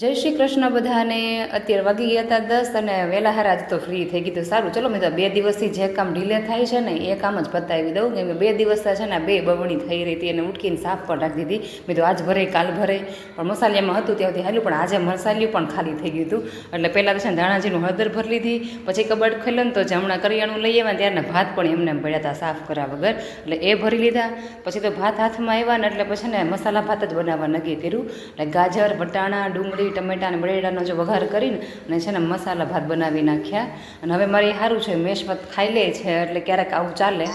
જય શ્રી કૃષ્ણ બધાને। અત્યારે વાગી ગયા હતા 10 અને વહેલા હારા આજ તો ફ્રી થઈ ગઈ। તો સારું ચલો મેં તો 2 દિવસથી જે કામ ઢીલે થાય છે ને એ કામ જ પતાવી દઉં, કેમ કે 2 દિવસ છે ને 2 બવણી થઈ રહી હતી અને ઉટકીને સાફ પણ રાખી દીધી। મેં તો આજ ભરે કાલ ભરે પણ મસાલિયામાં હતું ત્યાંથી હાલ્યું, પણ આજે મસાલિયું પણ ખાલી થઈ ગયું હતું। એટલે પહેલાં તો છે ને ધાણાજીનું હળદર ભરી લીધી, પછી કબાટ ખોલ્યો ને તો હમણાં કરિયાણું લઈ આવ્યા ત્યારના ભાત પણ એમને પડ્યા હતા સાફ કર્યા વગર, એટલે એ ભરી લીધા। પછી તો ભાત હાથમાં આવ્યા ને એટલે પછી ને મસાલા ભાત જ બનાવવા નક્કી કર્યું। એટલે ગાજર, વટાણા, ડુંગળી, ટમેટા અને બટેટાનો જો વઘાર કરીને અને છે ને મસાલા ભાત બનાવી નાખ્યા। અને હવે મારી સારું છે મેશ ભાત ખાઈ લે છે એટલે ક્યારેક આવું ચાલે।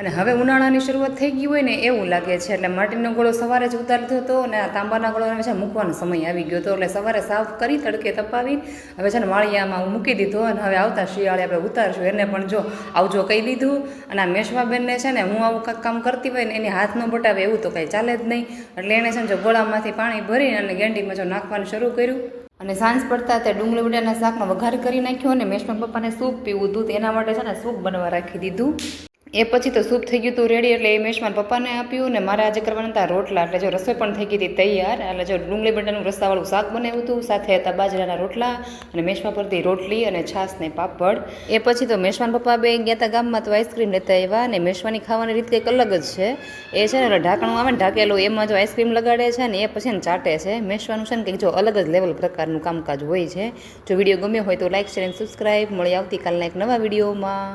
અને હવે ઉનાળાની શરૂઆત થઈ ગઈ હોય ને એવું લાગે છે, એટલે માટીનો ગોળો સવારે જ ઉતારી દીધો હતો અને આ તાંબાના ગોળાને છે મૂકવાનો સમય આવી ગયો હતો, એટલે સવારે સાફ કરી તડકે તપાવી હવે છે ને વાળિયામાં હું મૂકી દીધો। અને હવે આવતા શિયાળે આપણે ઉતારશું, એને પણ જો આવજો કહી દીધું। અને આ મેશવાબેનને છે ને હું આવું કાંઈક કામ કરતી હોય ને એની હાથ ન બટાવે એવું તો કાંઈ ચાલે જ નહીં, એટલે એણે છે ને જો ગોળામાંથી પાણી ભરીને અને ગેંડીમાં જો નાખવાનું શરૂ કર્યું। અને સાંજ પડતા તે ડુંગળી બટાના શાકનો વઘાર કરી નાખ્યો અને મેશમાં પપ્પાને સૂપ પીવું હતું, એના માટે છે ને સૂપ બનવા રાખી દીધું। એ પછી તો સૂપ થઈ ગયું હતું રેડી, એટલે એ મેશમાં પપ્પાને આપ્યું ને મારે આજે કરવાના હતા રોટલા, એટલે જો રસોઈ પણ થઈ ગઈ હતી તૈયાર। એટલે જો ડુંગળી બટાનું રસાવાળું શાક બનાવ્યું હતું, સાથે હતા બાજરાના રોટલા અને મેશમાં પરથી રોટલી અને છાશ ને પાપડ। એ પછી તો મેશવાન પપ્પા બે ગયા હતા ગામમાં તો આઈસ્ક્રીમ લેતા આવ્યા, અને મેશવાની ખાવાની રીત કંઈક અલગ જ છે। એ છે ને ઢાંકણું આવે ને ઢાંકેલું એમાં જો આઈસ્ક્રીમ લગાડે છે ને એ પછી ને ચાટે છે। મેશવાનું છે ને કંઈક જો અલગ જ લેવલ પ્રકારનું કામકાજ હોય છે। જો વિડીયો ગમ્યો હોય તો લાઇક, શેર અને સબસ્ક્રાઈબ। મળી આવતીકાલના એક નવા વિડીયોમાં।